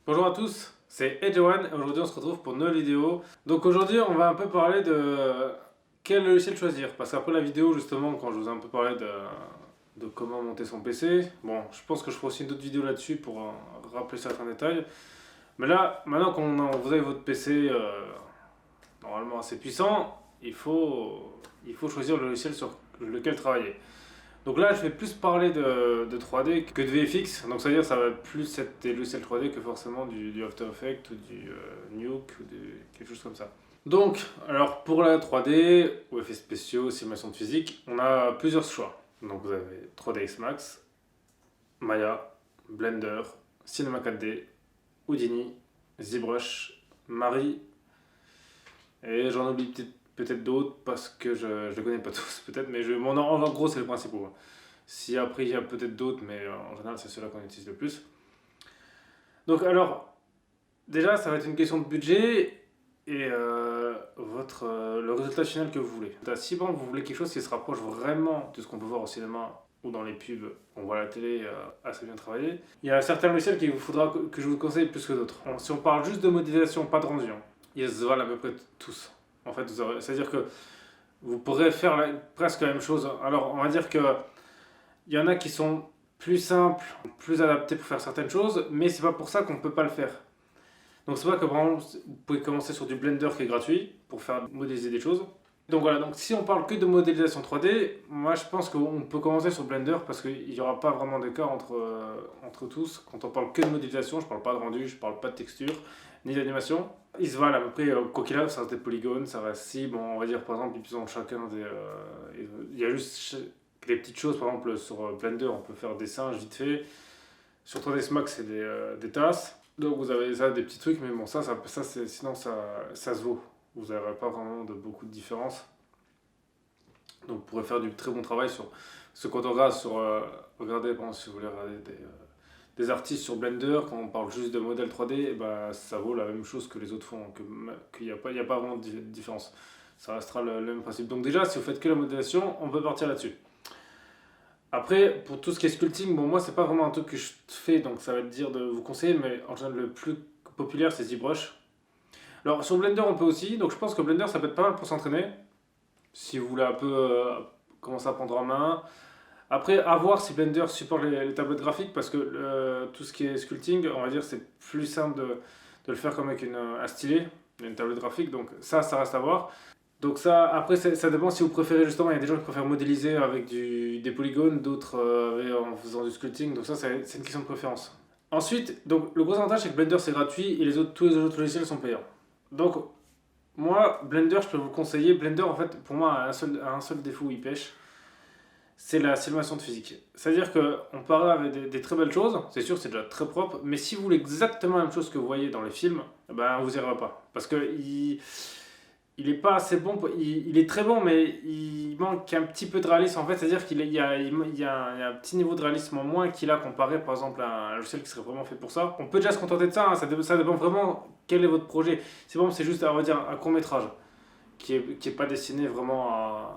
Bonjour à tous, c'est Edgewan et aujourd'hui on se retrouve pour une nouvelle vidéo. Donc aujourd'hui on va un peu parler de quel logiciel choisir. Parce qu'après la vidéo justement quand je vous ai un peu parlé de comment monter son PC, bon je pense que je ferai aussi une autre vidéo là-dessus pour rappeler certains détails. Mais là, maintenant vous avez votre PC normalement assez puissant, il faut choisir le logiciel sur lequel travailler. Donc là, je vais plus parler de 3D que de VFX. Donc, c'est-à-dire, ça va plus être des logiciels 3D que forcément du After Effects ou du Nuke ou quelque chose comme ça. Donc, alors pour la 3D, ou effets spéciaux, simulation de physique, on a plusieurs choix. Donc, vous avez 3ds Max, Maya, Blender, Cinema 4D, Houdini, ZBrush, Mari, et j'en oublie peut-être d'autres parce que je ne les connais pas tous, peut-être, mais en gros, c'est les principaux. Si après il y a peut-être d'autres, mais en général c'est ceux-là qu'on utilise le plus. Donc alors, déjà ça va être une question de budget et le résultat final que vous voulez. Si bon, vous voulez quelque chose qui se rapproche vraiment de ce qu'on peut voir au cinéma ou dans les pubs, on voit à la télé assez bien travaillé, il y a certains logiciels qu'il vous faudra que je vous conseille plus que d'autres. Si on parle juste de modélisation, pas de rendu, ils se valent à peu près tous. En fait, c'est-à-dire que vous pourrez faire presque la même chose. Alors on va dire que il y en a qui sont plus simples, plus adaptés pour faire certaines choses, mais c'est pas pour ça qu'on ne peut pas le faire. Donc c'est pas que par exemple, vous pouvez commencer sur du Blender qui est gratuit pour faire modéliser des choses. Donc voilà, donc si on parle que de modélisation 3D, moi je pense qu'on peut commencer sur Blender parce qu'il n'y aura pas vraiment d'écart entre tous. Quand on parle que de modélisation, je parle pas de rendu, je parle pas de texture, ni d'animation. Ils se valent à peu près, quoi qu'il arrive, ça reste des polygones, ça reste si, bon on va dire par exemple, ils ont chacun des... il y a juste des petites choses, par exemple sur Blender on peut faire des singes vite fait, sur 3ds Max c'est des tasses, donc vous avez ça, des petits trucs, mais bon sinon ça se vaut, vous n'aurez pas vraiment beaucoup de différence, donc vous pourrez faire du très bon travail sur ce qu'on regarde sur, regardez, bon, si vous voulez regarder des artistes sur Blender, quand on parle juste de modèle 3D, et bah, ça vaut la même chose que les autres font, qu'il n'y a pas vraiment de différence, ça restera le même principe. Donc déjà si vous faites que la modélisation, on peut partir là-dessus. Après, pour tout ce qui est sculpting, bon, moi, c'est pas vraiment un truc que je fais, donc ça va être dire de vous conseiller, mais en général, le plus populaire, c'est ZBrush. Alors, sur Blender, on peut aussi, donc je pense que Blender, ça peut être pas mal pour s'entraîner, si vous voulez un peu commencer à prendre en main. Après, à voir si Blender supporte les tablettes graphiques, parce que tout ce qui est sculpting, on va dire, c'est plus simple de le faire comme avec un stylet, une tablette graphique, donc ça reste à voir. Donc ça, après, ça dépend si vous préférez justement, il y a des gens qui préfèrent modéliser avec des polygones, d'autres en faisant du sculpting, donc ça c'est une question de préférence. Ensuite, donc le gros avantage c'est que Blender c'est gratuit et tous les autres logiciels sont payants. Donc moi, Blender, je peux vous conseiller, Blender en fait pour moi a un seul défaut où il pêche, c'est la simulation de physique. C'est-à-dire qu'on part avec des très belles choses, c'est sûr c'est déjà très propre, mais si vous voulez exactement la même chose que vous voyez dans les films, ben vous n'y arriverez pas. Parce que il est pas assez bon, il est très bon, mais il manque un petit peu de réalisme en fait, c'est-à-dire qu'il y a un petit niveau de réalisme en moins qu'il a comparé par exemple à un logiciel qui serait vraiment fait pour ça. On peut déjà se contenter de ça, hein, ça dépend vraiment quel est votre projet. C'est bon, c'est juste on va dire un court métrage qui est pas destiné vraiment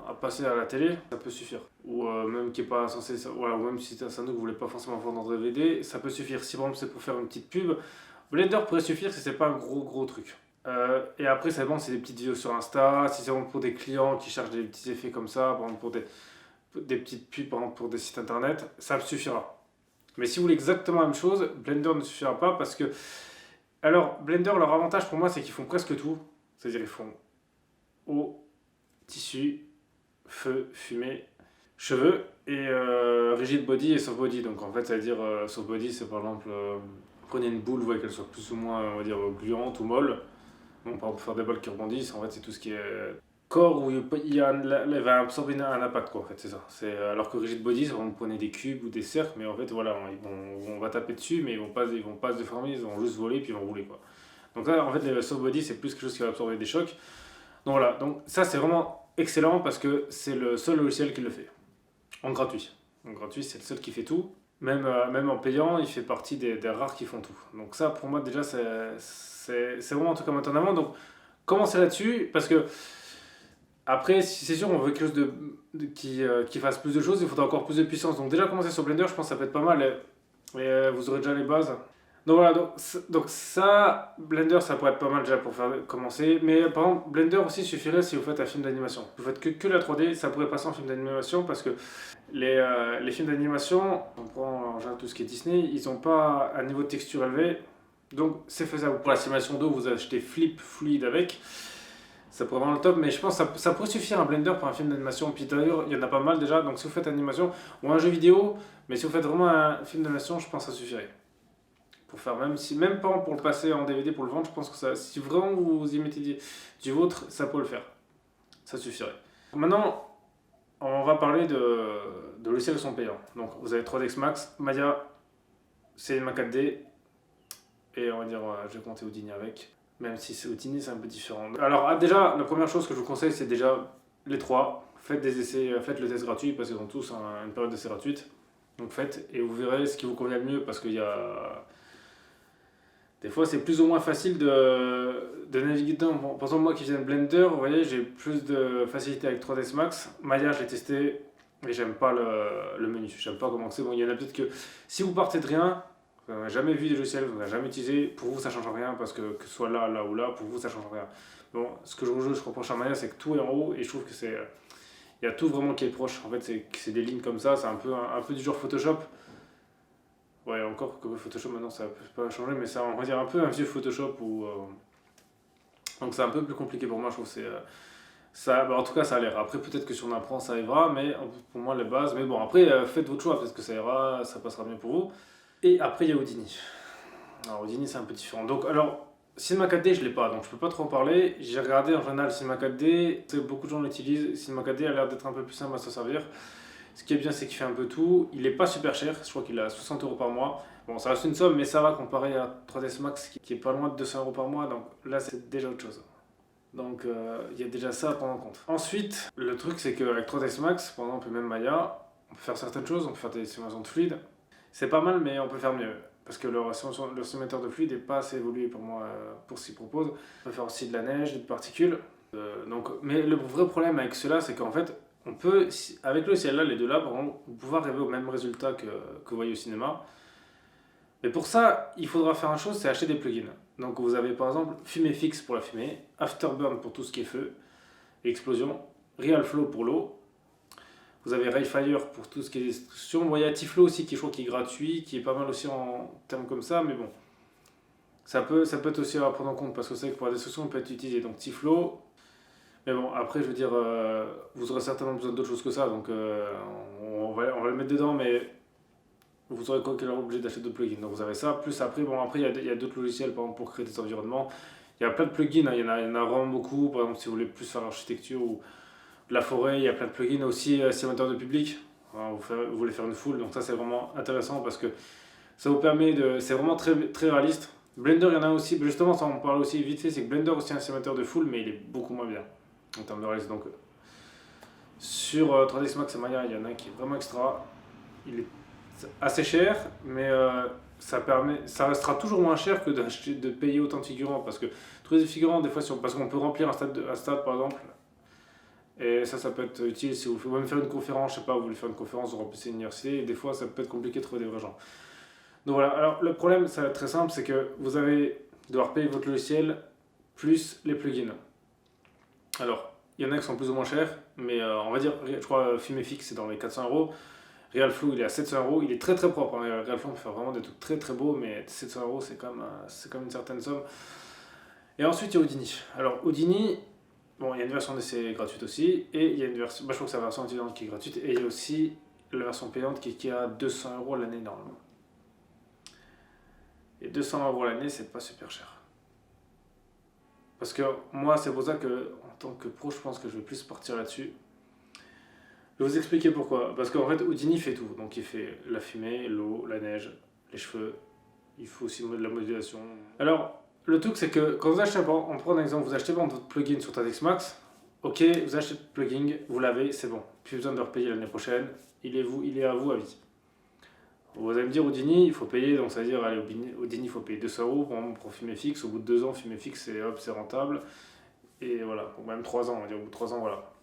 à passer à la télé, ça peut suffire. Ou même qui est pas censé, voilà, ou même si c'est un scénario que vous voulez pas forcément voir dans DVD, ça peut suffire. Si par exemple c'est pour faire une petite pub, Blender pourrait suffire si c'est pas un gros truc. Et après, ça dépend si c'est des petites vidéos sur Insta, si c'est vraiment pour des clients qui cherchent des petits effets comme ça, par exemple pour des petites pubs, par exemple pour des sites internet, ça me suffira. Mais si vous voulez exactement la même chose, Blender ne suffira pas parce que. Alors, Blender, leur avantage pour moi, c'est qu'ils font presque tout. C'est-à-dire, ils font eau, tissu, feu, fumée, cheveux et rigid body et soft body. Donc, en fait, ça veut dire soft body, c'est par exemple, prenez une boule, vous voyez qu'elle soit plus ou moins, on va dire, gluante ou molle. Bon, par exemple, pour faire des balles qui rebondissent, en fait, c'est tout ce qui est corps où elle va absorber un impact, quoi, en fait, c'est ça. Alors que rigid body, c'est vraiment vous prenez des cubes ou des cercles, mais en fait, voilà, on va taper dessus, mais ils vont pas se déformer, ils vont juste voler, puis ils vont rouler, quoi. Donc là, en fait, les soft body, c'est plus quelque chose qui va absorber des chocs. Donc voilà, donc ça, c'est vraiment excellent parce que c'est le seul logiciel qui le fait, en gratuit. En gratuit, c'est le seul qui fait tout. Même en payant, il fait partie des rares qui font tout. Donc ça, pour moi, déjà, c'est vraiment un truc à mettre en avant. Donc, commencez là-dessus, parce que après, si c'est sûr, on veut quelque chose qui fasse plus de choses, il faudra encore plus de puissance. Donc déjà, commencer sur Blender, je pense que ça peut être pas mal. Et vous aurez déjà les bases. Donc voilà, donc ça, Blender, ça pourrait être pas mal déjà pour faire commencer. Mais par exemple, Blender aussi suffirait si vous faites un film d'animation. Vous faites que la 3D, ça pourrait passer en film d'animation parce que les films d'animation, on prend en général tout ce qui est Disney, ils n'ont pas un niveau de texture élevé. Donc c'est faisable. Pour la simulation d'eau, vous achetez Flip Fluid avec. Ça pourrait vraiment le top, mais je pense que ça pourrait suffire un Blender pour un film d'animation. Puis d'ailleurs, il y en a pas mal déjà. Donc si vous faites animation ou un jeu vidéo, mais si vous faites vraiment un film d'animation, je pense que ça suffirait. Pour faire même pas pour le passer en DVD pour le vendre, je pense que ça, si vraiment vous y mettez du vôtre, ça peut le faire. Ça suffirait. Maintenant, on va parler de logiciels qui sont payants. Donc vous avez 3ds Max, Maya, Cinema 4D, et on va dire, je vais compter Houdini avec, même si c'est Houdini, c'est un peu différent. Alors déjà, la première chose que je vous conseille, c'est déjà les trois. Faites des essais, faites le test gratuit, parce qu'ils ont tous une période d'essai gratuite. Donc faites, et vous verrez ce qui vous convient le mieux, parce qu'il y a... Des fois, c'est plus ou moins facile de naviguer dedans. Bon, par exemple, moi qui viens de Blender, vous voyez, j'ai plus de facilité avec 3ds Max. Maya, je l'ai testé, mais j'aime pas le menu. J'aime pas comment c'est. Bon, il y en a peut-être que si vous partez de rien, vous n'avez jamais vu des logiciels, vous n'avez jamais utilisé, pour vous ça change rien, parce que ce soit là, là ou là, pour vous ça change rien. Bon, ce que je reproche à Maya, c'est que tout est en haut, et je trouve que c'est... Il y a tout vraiment qui est proche. En fait, c'est des lignes comme ça, c'est un peu du genre Photoshop. Ouais, encore que Photoshop maintenant ça peut pas changer, mais ça on va dire un peu un vieux Photoshop où. Donc c'est un peu plus compliqué pour moi, je trouve. Ça, bah, en tout cas, ça a l'air. Après, peut-être que si on apprend, ça ira, mais pour moi, les bases. Mais bon, après, faites votre choix, peut-être que ça ira, ça passera mieux pour vous. Et après, il y a Houdini. Alors, Houdini, c'est un peu différent. Donc, alors, Cinema 4D, je l'ai pas, donc je peux pas trop en parler. J'ai regardé en général Cinema 4D, beaucoup de gens l'utilisent. Cinema 4D a l'air d'être un peu plus simple à s'en servir. Ce qui est bien, c'est qu'il fait un peu tout. Il est pas super cher, je crois qu'il a 60 euros par mois. Bon, ça reste une somme, mais ça va comparé à 3ds Max qui est pas loin de 200 euros par mois, donc là, c'est déjà autre chose. Donc, il y a déjà ça à prendre en compte. Ensuite, le truc, c'est qu'avec 3ds Max, par exemple, et même Maya, on peut faire certaines choses, on peut faire des simulations de fluide. C'est pas mal, mais on peut faire mieux. Parce que leur simulateur de fluide n'est pas assez évolué pour moi, pour ce qu'il propose. On peut faire aussi de la neige, des particules. Mais le vrai problème avec cela, c'est qu'en fait, on peut, avec le ciel là, les deux là, par exemple, pouvoir arriver au même résultat que vous voyez au cinéma. Mais pour ça, il faudra faire une chose, c'est acheter des plugins. Donc vous avez par exemple FumeFX pour la fumée, Afterburn pour tout ce qui est feu, explosion, RealFlow pour l'eau. Vous avez Rayfire pour tout ce qui est destruction. Bon, il y a Tiflo aussi qui, je crois, qui est gratuit, qui est pas mal aussi en termes comme ça, mais bon. Ça peut être aussi à prendre en compte parce que c'est vrai que pour la destruction, on peut être utilisé. Donc Tiflo. Mais bon, après, je veux dire, vous aurez certainement besoin d'autres choses que ça, donc on va le mettre dedans, mais vous aurez quoi qu'il soit obligé d'acheter d'autres plugins. Donc vous avez ça. Plus après, bon, après, il y a d'autres logiciels, par exemple, pour créer des environnements. Il y a plein de plugins, hein, il y en a vraiment beaucoup. Par exemple, si vous voulez plus faire l'architecture ou de la forêt, il y a plein de plugins aussi, simulateur de public. Alors, vous voulez faire une foule, donc ça c'est vraiment intéressant parce que ça vous permet de. C'est vraiment très, très réaliste. Blender, il y en a aussi, justement, ça on parle aussi vite fait, c'est que Blender aussi un simulateur de foule, mais il est beaucoup moins bien en termes de réalisme. Donc sur 3ds Max et Maya, il y en a un qui est vraiment extra. Il est assez cher, mais ça restera toujours moins cher que de payer autant de figurants parce que trouver des figurants, des fois, parce qu'on peut remplir un stade par exemple. Et ça peut être utile si vous voulez même faire une conférence, je sais pas, vous voulez faire une conférence, vous remplissez une université, et des fois ça peut être compliqué de trouver des vrais gens. Donc voilà, alors le problème, ça va être très simple, c'est que vous allez devoir payer votre logiciel plus les plugins. Alors, il y en a qui sont plus ou moins chers, mais on va dire, je crois, FumeFX c'est dans les 400 euros. RealFlow il est à 700 euros, il est très très propre. Hein. RealFlow on peut faire vraiment des trucs très très beaux, mais 700 euros c'est quand même une certaine somme. Et ensuite il y a Houdini. Alors Houdini, bon, il y a une version d'essai gratuite aussi, et il y a une version, je crois que c'est la version étudiante qui est gratuite, et il y a aussi la version payante qui est à 200 euros l'année normalement. Et 200 euros l'année, c'est pas super cher. Parce que moi, c'est pour ça que, en tant que pro, je pense que je vais plus partir là-dessus. Je vais vous expliquer pourquoi. Parce qu'en fait, Houdini fait tout. Donc il fait la fumée, l'eau, la neige, les cheveux. Il faut aussi de la modulation. Alors, le truc, c'est que quand vous achetez, on prend un exemple, vous achetez votre plugin sur 3ds Max. Ok, vous achetez le plugin, vous l'avez, c'est bon. Plus besoin de le repayer l'année prochaine. Il est à vous à vie. Vous allez me dire, Houdini, il faut payer, donc ça veut dire, allez, Houdini, il faut payer 200 euros pour FumeFX. Au bout de 2 ans, FumeFX, c'est rentable. Et voilà, ou même 3 ans, on va dire, au bout de 3 ans, voilà.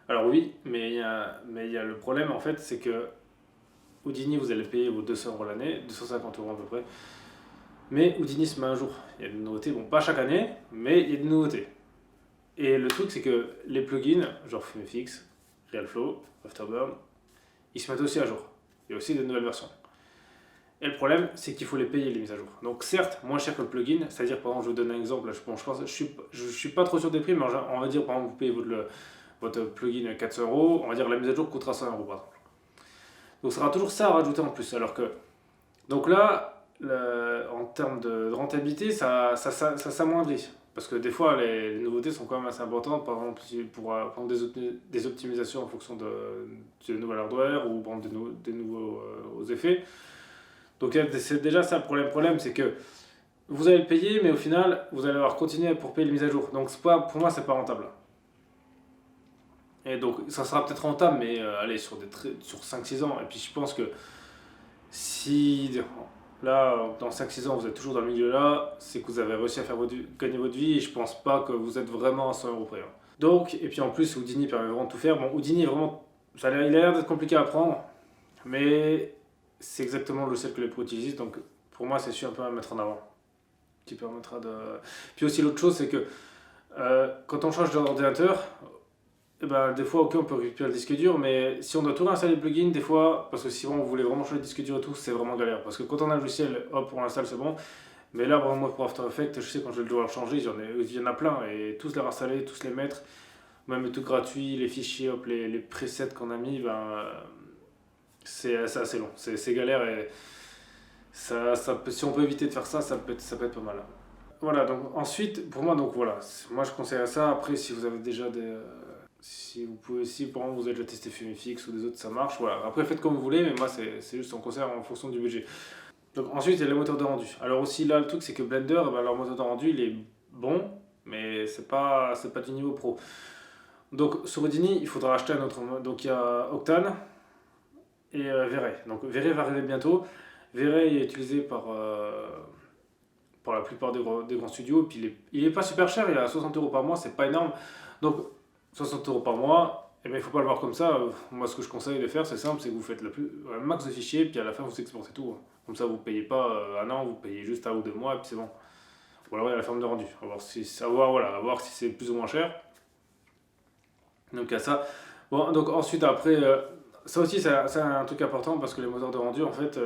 Alors oui, mais il y a le problème, en fait, c'est que Houdini, vous allez payer vos 200 € l'année, 250 € à peu près. Mais Houdini se met un jour. Il y a des nouveautés, bon, pas chaque année, mais il y a des nouveautés. Et le truc, c'est que les plugins, genre FumeFX, RealFlow, Afterburn, ils se mettent aussi à jour. Il y a aussi des nouvelles versions. Et le problème, c'est qu'il faut les payer, les mises à jour. Donc certes, moins cher que le plugin, c'est-à-dire, par exemple, je vous donne un exemple, je suis pas trop sûr des prix, mais on va dire, par exemple, vous payez votre plugin à 400 €, on va dire la mise à jour coûtera 100 € par exemple. Donc ça sera toujours ça à rajouter en plus. Alors que, donc là, en termes de rentabilité, ça s'amoindrit. Parce que des fois, les nouveautés sont quand même assez importantes. Par exemple, pour prendre des optimisations en fonction de nouvel hardware ou prendre des nouveaux effets. Donc c'est déjà ça le problème. Le problème, c'est que vous allez le payer, mais au final, vous allez avoir continué pour payer les mises à jour. Donc pour moi, c'est pas rentable. Et donc ça sera peut-être rentable, mais allez, sur 5-6 ans. Et puis je pense que si là, dans 5-6 ans, vous êtes toujours dans le milieu là, c'est que vous avez réussi à faire gagner votre vie, et je pense pas que vous êtes vraiment à 100 € près. Donc, et puis en plus, Houdini permet vraiment de tout faire. Bon, Houdini est vraiment, il a l'air d'être compliqué à apprendre, mais c'est exactement le logiciel que les pros utilisent, donc pour moi, c'est sûr un peu à mettre en avant. Qui permettra de... Puis aussi l'autre chose, c'est que quand on change d'ordinateur, et ben, des fois, ok, on peut récupérer le disque dur, mais si on doit tout réinstaller le plugin, des fois, parce que si on voulait vraiment changer le disque dur et tout, c'est vraiment galère. Parce que quand on a le logiciel, hop, on l'installe, c'est bon. Mais là, vraiment, moi, pour After Effects, je sais quand je vais devoir le changer, il y en a plein, et tous les réinstaller, tous les mettre, même les tout gratuits, les fichiers, hop, les presets qu'on a mis, ben, c'est assez long, c'est galère, et si on peut éviter de faire ça, ça peut être pas mal. Voilà, donc ensuite, pour moi, donc voilà, moi je conseille ça. Après, si vous avez déjà si vous pouvez, si par exemple vous avez déjà testé FumeFX ou des autres, ça marche, voilà. Après, faites comme vous voulez, mais moi, c'est juste un conseil en fonction du budget. Donc ensuite, il y a les moteurs de rendu. Alors aussi, là, le truc, c'est que Blender, ben, leur moteur de rendu, il est bon, mais c'est pas du niveau pro. Donc sur Houdini, il faudra acheter un autre. Donc il y a Octane et V-Ray. Donc V-Ray va arriver bientôt. V-Ray est utilisé par la plupart des grands studios. Puis il est pas super cher, il est à 60 € par mois, c'est pas énorme. Donc 60 € par mois, et bien, il ne faut pas le voir comme ça. Moi, ce que je conseille de faire, c'est simple, c'est que vous faites un max de fichiers, puis à la fin, vous exportez tout. Comme ça, vous ne payez pas un an, vous payez juste 1 ou 2 mois, et puis c'est bon. Ou alors, il y a la forme de rendu. À voir si c'est plus ou moins cher. Donc, il y a ça. Bon, donc ensuite, après, ça aussi, c'est un truc important, parce que les moteurs de rendu, en fait,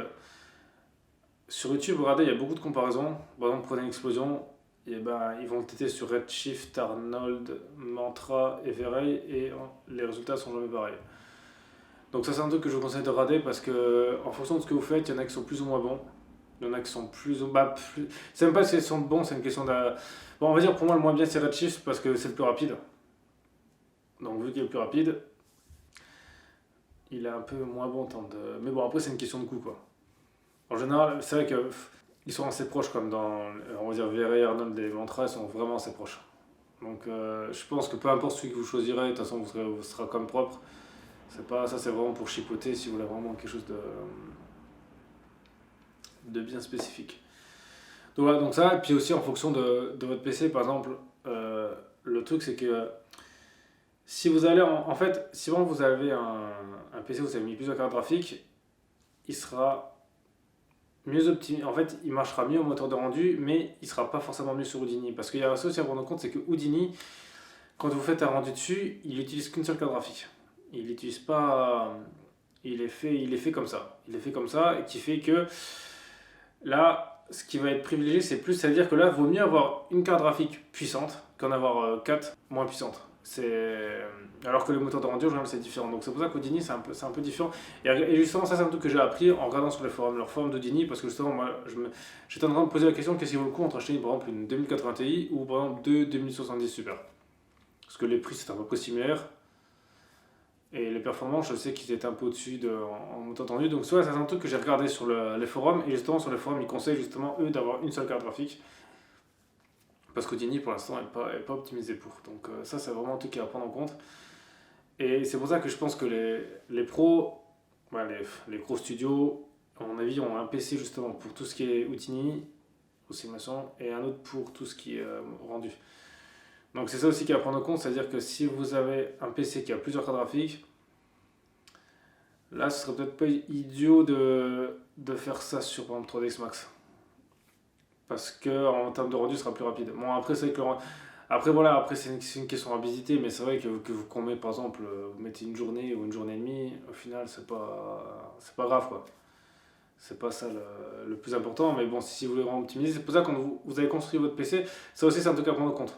sur YouTube, regardez, il y a beaucoup de comparaisons. Par exemple, prenez une explosion, et ben, ils vont le tester sur Redshift, Arnold, Mantra et V-Ray, et les résultats sont jamais pareils. Donc ça, c'est un truc que je vous conseille de regarder, parce que en fonction de ce que vous faites, il y en a qui sont plus ou moins bons. Il y en a qui sont plus ou plus... C'est même pas si ils sont bons, c'est une question de... Bon, on va dire pour moi le moins bien c'est Redshift, parce que c'est le plus rapide. Donc vu qu'il est le plus rapide, il est un peu moins bon en termes de... Mais bon, après c'est une question de coût, quoi. En général, c'est vrai que ils sont assez proches, comme dans, on va dire, V-Ray, Arnold et Mantra, ils sont vraiment assez proches. Donc je pense que peu importe celui que vous choisirez, de toute façon vous serez comme propre. Ça, c'est vraiment pour chipoter si vous voulez vraiment quelque chose de bien spécifique. Donc voilà, donc ça, et puis aussi en fonction de votre PC, par exemple, le truc c'est que si vous allez, en fait, si vraiment vous avez un PC où vous avez mis plusieurs cartes graphiques, il sera mieux optimisé. En fait, il marchera mieux au moteur de rendu, mais il sera pas forcément mieux sur Houdini. Parce qu'il y a ça aussi à prendre en compte, c'est que Houdini, quand vous faites un rendu dessus, il n'utilise qu'une seule carte graphique. Il n'utilise pas... Il est fait comme ça. Il est fait comme ça, et qui fait que là, ce qui va être privilégié, c'est plus, c'est-à-dire que là, il vaut mieux avoir une carte graphique puissante qu'en avoir 4 moins puissantes. Alors que le moteur de rendu, en général, c'est différent. Donc c'est pour ça qu'Houdini, c'est un peu différent. Et justement, ça, c'est un truc que j'ai appris en regardant sur les forums, leur forum d'Houdini, parce que justement, moi, j'étais en train de me poser la question, qu'est-ce qui vaut le coup entre acheter, par exemple, une 2080 Ti ou, par exemple, deux 2070 Super. Parce que les prix, c'est à peu près similaire. Et les performances, je sais qu'ils étaient un peu au-dessus en moteur de rendu. Donc ça, c'est un truc que j'ai regardé sur les forums. Et justement, sur les forums, ils conseillent justement, eux, d'avoir une seule carte graphique. Parce qu'Houdini, pour l'instant, n'est pas optimisé pour. Donc ça, c'est vraiment un truc à prendre en compte. Et c'est pour ça que je pense que les pros, les gros studios, à mon avis, ont un PC justement pour tout ce qui est Houdini, ou simulation, et un autre pour tout ce qui est rendu. Donc c'est ça aussi qu'il y a à prendre en compte, c'est-à-dire que si vous avez un PC qui a plusieurs cartes graphiques, Là, ce serait peut-être pas idiot de faire ça sur par exemple 3ds Max. Parce que en termes de rendu, ce sera plus rapide. Bon, après, c'est vrai que après, voilà, après, c'est une question à visiter, mais c'est vrai que vous, qu'on met, par exemple, vous mettez une journée ou une journée et demie, au final, c'est pas grave, quoi. C'est pas ça le plus important, mais bon, si vous voulez vraiment optimiser, c'est pour ça que quand vous avez construit votre PC, ça aussi, c'est un truc à prendre en compte.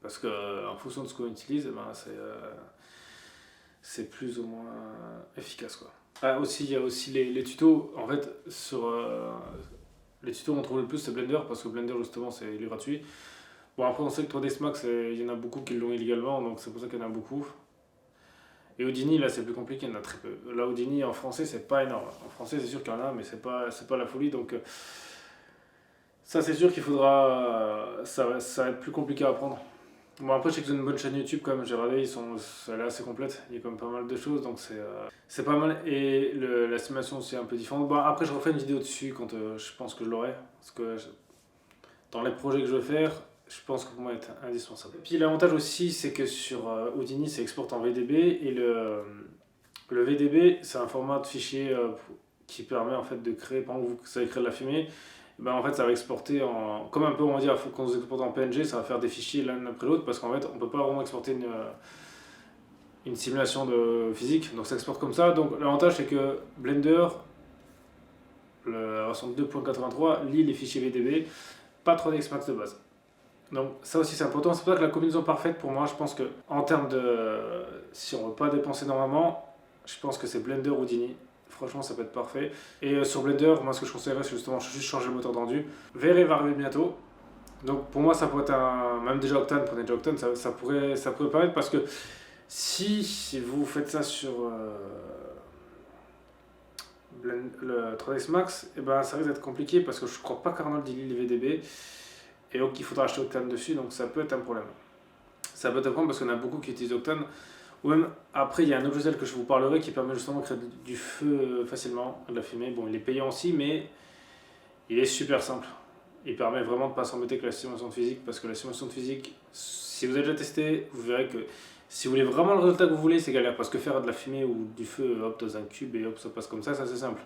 Parce que en fonction de ce qu'on utilise, eh ben, c'est plus ou moins efficace, quoi. Ah, aussi, il y a aussi les tutos. En fait, sur les tutos, on trouve le plus, c'est Blender, parce que Blender, justement, il est gratuit. Bon, après, on sait que 3ds Max, il y en a beaucoup qui l'ont illégalement, donc c'est pour ça qu'il y en a beaucoup. Et Houdini, là, c'est plus compliqué, il y en a très peu. Là, Houdini, en français, c'est pas énorme. En français, c'est sûr qu'il y en a, mais c'est pas la folie. Donc, ça, c'est sûr qu'il faudra. Ça va être plus compliqué à apprendre. Bon, après, je sais que c'est une bonne chaîne YouTube, quand même. J'ai regardé, elle est assez complète. Il y a quand même pas mal de choses, donc c'est pas mal. Et la simulation aussi est un peu différente. Bon, après, je referai une vidéo dessus quand je pense que je l'aurai. Parce que dans les projets que je veux faire, je pense que pour moi, c'est indispensable. Et puis, l'avantage aussi, c'est que sur Houdini, c'est exporté en VDB. Et le VDB, c'est un format de fichier qui permet en fait de créer, par exemple, vous savez créer de la fumée, ben, en fait ça va exporter comme un peu on va dire, quand vous exportez en PNG, ça va faire des fichiers l'un après l'autre parce qu'en fait on peut pas vraiment exporter une simulation de physique, donc ça exporte comme ça. Donc l'avantage c'est que Blender, la version 2.83, lit les fichiers VDB, pas 3ds Max de base. Donc ça aussi c'est important, c'est pour ça que la combinaison parfaite pour moi, je pense que en termes de, si on veut pas dépenser énormément, je pense que c'est Blender Houdini. Franchement, ça peut être parfait. Et sur Blender, moi, ce que je conseillerais, c'est justement juste changer le moteur de rendu. VR va arriver bientôt. Donc pour moi, ça pourrait être même déjà Octane, prenez déjà Octane, ça pourrait permettre parce que si vous faites ça sur le 3ds Max, et ben, ça risque d'être compliqué parce que je crois pas qu'Arnold il lit les VDB. Et donc il faudra acheter Octane dessus, donc ça peut être un problème. Ça peut être un problème parce qu'on a beaucoup qui utilisent Octane. Ou même, après, il y a un autre logiciel que je vous parlerai qui permet justement de créer du feu facilement, de la fumée. Bon, il est payant aussi, mais il est super simple. Il permet vraiment de ne pas s'embêter avec la simulation de physique, parce que la simulation de physique, si vous avez déjà testé, vous verrez que si vous voulez vraiment le résultat que vous voulez, c'est galère. Parce que faire de la fumée ou du feu, hop, dans un cube et hop, ça passe comme ça c'est simple.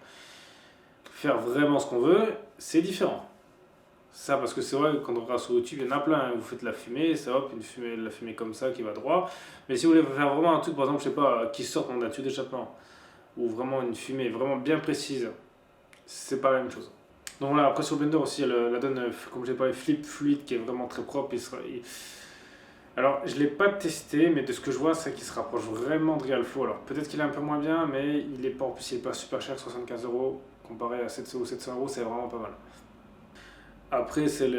Faire vraiment ce qu'on veut, c'est différent. Ça, parce que c'est vrai, quand on regarde sur YouTube, il y en a plein. Hein. Vous faites de la fumée, c'est hop, de la fumée comme ça qui va droit. Mais si vous voulez faire vraiment un truc, par exemple, je sais pas, qui sort dans un tuyau d'échappement, ou vraiment une fumée vraiment bien précise, c'est pas la même chose. Donc voilà, après sur Blender aussi, la donne, comme j'ai parlé, Flip Fluid, qui est vraiment très propre. Alors, je l'ai pas testé, mais de ce que je vois, c'est qu'il se rapproche vraiment de RealFlow. Alors, peut-être qu'il est un peu moins bien, mais il est pas, en plus, il est pas super cher, 75 euros, comparé à 700 ou 700 euros, c'est vraiment pas mal. Après, c'est les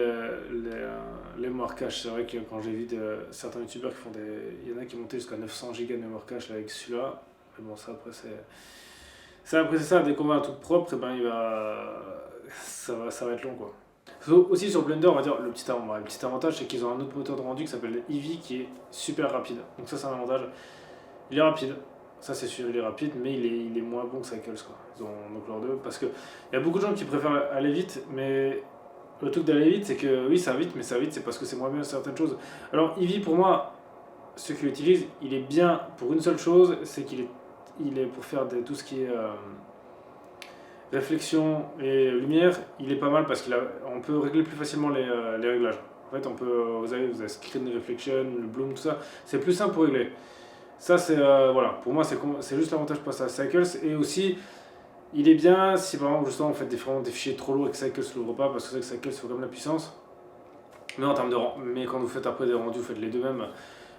mémoires cache. C'est vrai que quand j'ai vu certains youtubeurs qui font des. Il y en a qui montaient jusqu'à 900 Go de mémoire cache avec celui-là. Mais bon, ça après, c'est. Ça, après, c'est ça, dès qu'on va un truc propre, et ben, ça va être long, quoi. Aussi sur Blender, on va dire, le petit avantage, c'est qu'ils ont un autre moteur de rendu qui s'appelle Eevee qui est super rapide. Donc, ça, c'est un avantage. Il est rapide, ça c'est sûr, il est rapide, mais il est moins bon que Cycles, quoi. Ils ont donc leurs deux. Parce qu'il y a beaucoup de gens qui préfèrent aller vite, mais le truc d'aller vite, c'est que oui, ça va vite, mais ça va vite, c'est parce que c'est moins bien certaines choses. Alors, Eevee, pour moi, ceux qui l'utilisent, il est bien pour une seule chose, c'est qu'il est pour faire tout ce qui est réflexion et lumière, il est pas mal parce qu'on peut régler plus facilement les réglages. En fait, vous avez Screen Reflection, le Bloom, tout ça, c'est plus simple pour régler. Ça, voilà, pour moi, c'est juste l'avantage par ça. Cycles, et aussi, il est bien si par exemple, justement, vous faites des fichiers trop lourds et que Cycles ne l'ouvre pas, parce que c'est que Cycles faut comme la puissance. Mais en termes mais quand vous faites après des rendus, vous faites les deux mêmes.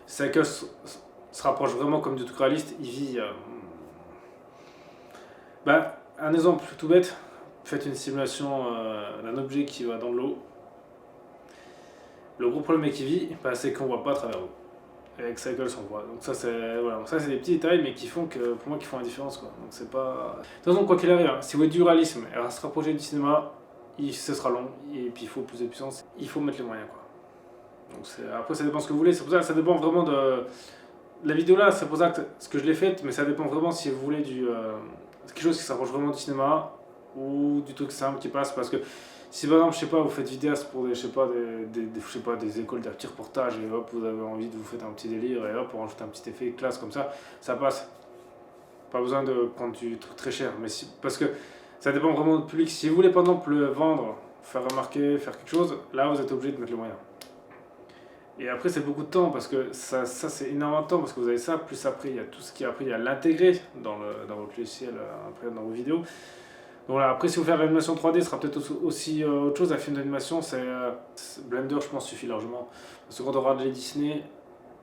Cycles se rapproche vraiment comme du truc réaliste. Eevee, un exemple tout bête, faites une simulation d'un objet qui va dans l'eau. Le gros problème avec Eevee, c'est qu'on ne voit pas à travers l'eau. Avec Cycles on voit. Donc ça c'est des petits détails mais qui font que pour moi qui font la différence, quoi. Donc c'est pas. De toute façon quoi qu'il arrive, hein, si vous voulez du réalisme et se rapprocher du cinéma, ce sera long et puis il faut plus de puissance, il faut mettre les moyens, quoi. Donc après ça dépend ce que vous voulez, c'est pour ça que ça dépend vraiment de. La vidéo là, c'est pour ça que ce que je l'ai faite, mais ça dépend vraiment si vous voulez quelque chose qui s'approche vraiment du cinéma ou du truc simple qui passe, parce que si par exemple, je sais pas, vous faites vidéaste pour des écoles de petits reportages et hop, vous avez envie de vous faire un petit délire et hop, on rajoute un petit effet classe comme ça passe. Pas besoin de prendre du truc très cher. Mais parce que ça dépend vraiment de votre public. Si vous voulez par exemple le vendre, faire remarquer, faire quelque chose, là vous êtes obligé de mettre les moyens. Et après c'est beaucoup de temps parce que ça c'est énormément de temps parce que vous avez ça, plus après il y a tout ce qui est après, il y a l'intégrer dans votre logiciel, après dans vos vidéos. Donc voilà, après si vous faites l'animation 3D, ce sera peut-être aussi autre chose. Un film d'animation, Blender je pense suffit largement. Parce que quand on regarde les Disney,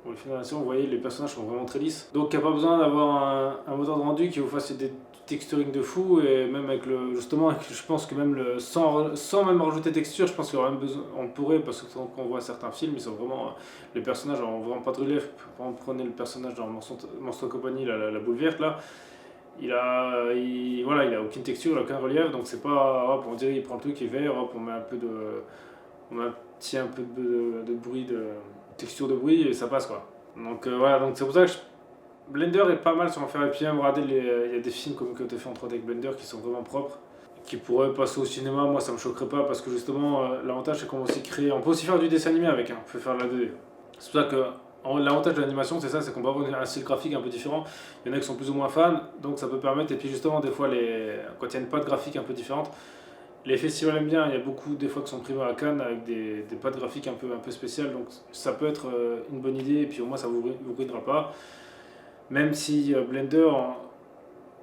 pour les films d'animation, vous voyez les personnages sont vraiment très lisses. Donc il n'y a pas besoin d'avoir un moteur de rendu qui vous fasse des texturing de fou, et même avec justement je pense que même sans même rajouter texture, je pense qu'il y aurait même besoin, on pourrait, parce que quand on voit certains films, ils sont vraiment, les personnages ont vraiment pas de relief. Quand vous prenez le personnage dans Monstre Compagnie, la boule verte là, voilà, il a aucune texture, il a aucun relief, donc c'est pas, hop, on dirait il prend le truc qui est vert, hop, on met un peu de bruit, de texture de bruit, et ça passe quoi. Donc voilà, donc c'est pour ça que Blender est pas mal sur en faire. Et puis regardez, il y a des films comme que tu fait en 3D avec Blender qui sont vraiment propres, qui pourraient passer au cinéma. Moi ça me choquerait pas parce que justement l'avantage c'est qu'on peut aussi créer, on peut aussi faire du dessin animé avec, on peut faire de la 2D. C'est pour ça que l'avantage de l'animation c'est ça, c'est qu'on peut avoir un style graphique un peu différent. Il y en a qui sont plus ou moins fans, donc ça peut permettre. Et puis justement des fois quand il y a une patte graphique un peu différente, les festivals aiment bien. Il y a beaucoup des fois qui sont primés à Cannes avec des pattes graphiques un peu spéciales, donc ça peut être une bonne idée. Et puis au moins ça vous ruinera pas. Même si Blender,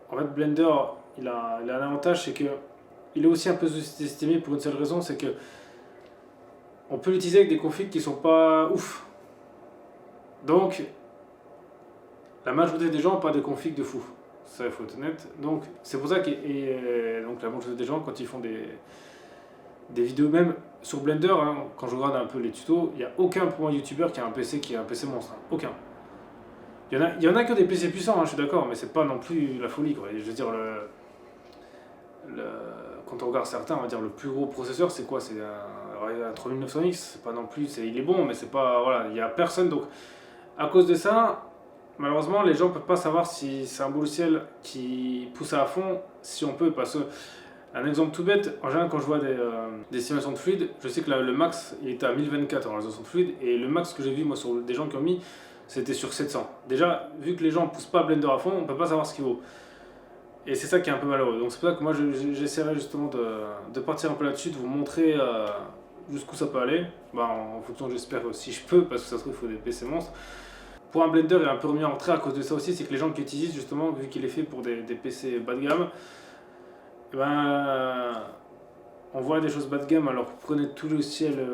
en fait Blender, il a un avantage, c'est que il est aussi un peu sous-estimé pour une seule raison, c'est que on peut l'utiliser avec des configs qui sont pas ouf. Donc la majorité des gens n'ont pas des configs de fou. Ça, il faut être honnête. Donc c'est pour ça que donc la majorité des gens, quand ils font des vidéos, même sur Blender, hein, quand je regarde un peu les tutos, il n'y a aucun pour moi youtubeur qui a un PC monstre. Hein. Aucun. Il y en a que des PC puissants, hein, je suis d'accord, mais c'est pas non plus la folie quoi. Je veux dire, quand on regarde certains, on va dire le plus gros processeur c'est quoi? C'est un 3900X, c'est pas non plus, il est bon, mais c'est pas, voilà, il y a personne. Donc à cause de ça, malheureusement les gens peuvent pas savoir si c'est un logiciel qui pousse à fond, si on peut, parce que un exemple tout bête, en général quand je vois des simulations de fluide, je sais que le max il était à 1024 en résolution de fluide, et le max que j'ai vu moi sur des gens qui ont mis, c'était sur 700. Déjà, vu que les gens ne poussent pas Blender à fond, on ne peut pas savoir ce qu'il vaut. Et c'est ça qui est un peu malheureux. Donc c'est pour ça que moi j'essaierai justement de partir un peu là-dessus, de vous montrer jusqu'où ça peut aller. En fonction, j'espère, si je peux, parce que ça se trouve, il faut des PC monstres. Pour un Blender, il est un peu remis en retrait à cause de ça aussi, c'est que les gens qui utilisent justement, vu qu'il est fait pour des PC bas de gamme, on voit des choses bas de gamme. Alors prenez tout le ciel,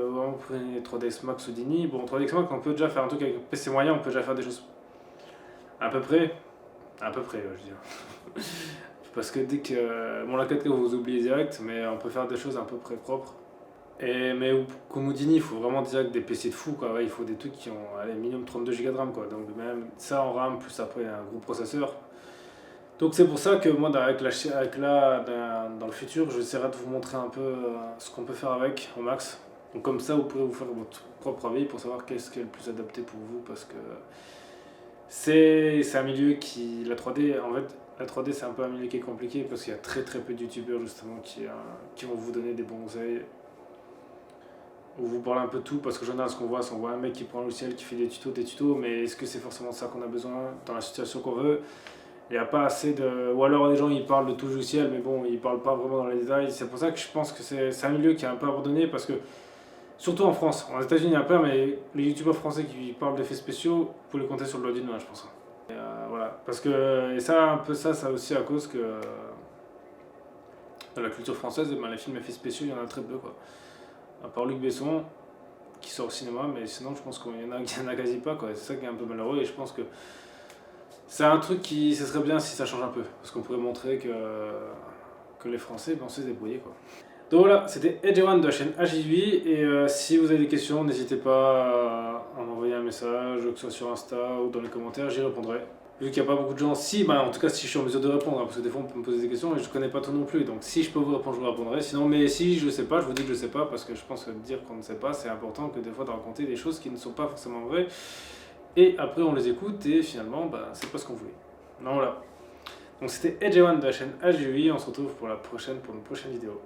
prenez 3ds Max ou Dini. Bon, 3ds Max, on peut déjà faire un truc avec PC moyen, on peut déjà faire des choses à peu près, je veux dire. Parce que dès que, la 4K vous oubliez direct, mais on peut faire des choses à peu près propres. Mais comme Houdini, il faut vraiment direct des PC de fou quoi. Ouais, il faut des trucs qui ont minimum 32 Go de RAM quoi. Donc même ça en RAM, plus après un gros processeur. Donc c'est pour ça que moi dans le futur, j'essaierai de vous montrer un peu ce qu'on peut faire avec au max. Donc comme ça vous pourrez vous faire votre propre avis pour savoir qu'est-ce qui est le plus adapté pour vous, parce que c'est un milieu qui, la 3D, en fait la 3D c'est un peu un milieu qui est compliqué parce qu'il y a très peu de youtubeurs justement qui vont vous donner des bons conseils. Ou vous parlez un peu de tout, parce que j'en ai ce qu'on voit, c'est on voit un mec qui prend un logiciel, qui fait des tutos, mais est-ce que c'est forcément ça qu'on a besoin dans la situation qu'on veut? Il n'y a pas assez de... Ou alors les gens ils parlent de tout logiciel, mais bon, ils parlent pas vraiment dans les détails. C'est pour ça que je pense que c'est un milieu qui est un peu abandonné, parce que, surtout en France, en États-Unis un peu, mais les youtubeurs français qui parlent d'effets spéciaux, vous pouvez les compter sur le doigt d'une main, je pense. Et voilà. Parce que, et ça, un peu ça aussi à cause que dans la culture française, les films effets spéciaux, il y en a très peu, quoi. À part Luc Besson, qui sort au cinéma, mais sinon je pense qu'il y en a quasi pas, quoi. C'est ça qui est un peu malheureux, et je pense que c'est un truc ce serait bien si ça change un peu, parce qu'on pourrait montrer que les Français, on sait se débrouiller, quoi. Donc voilà, c'était Edgeone de la chaîne HJV, et si vous avez des questions, n'hésitez pas à m'envoyer un message, que ce soit sur Insta ou dans les commentaires, j'y répondrai. Vu qu'il n'y a pas beaucoup de gens, en tout cas si je suis en mesure de répondre, hein, parce que des fois on peut me poser des questions et je connais pas tout non plus, donc si je peux vous répondre, je vous répondrai. Sinon, mais si je sais pas, je vous dis que je sais pas, parce que je pense que dire qu'on ne sait pas, c'est important, que des fois de raconter des choses qui ne sont pas forcément vraies, et après on les écoute et finalement c'est pas ce qu'on voulait. Donc voilà. Donc c'était Edgeone de la chaîne HJV, on se retrouve pour une prochaine vidéo.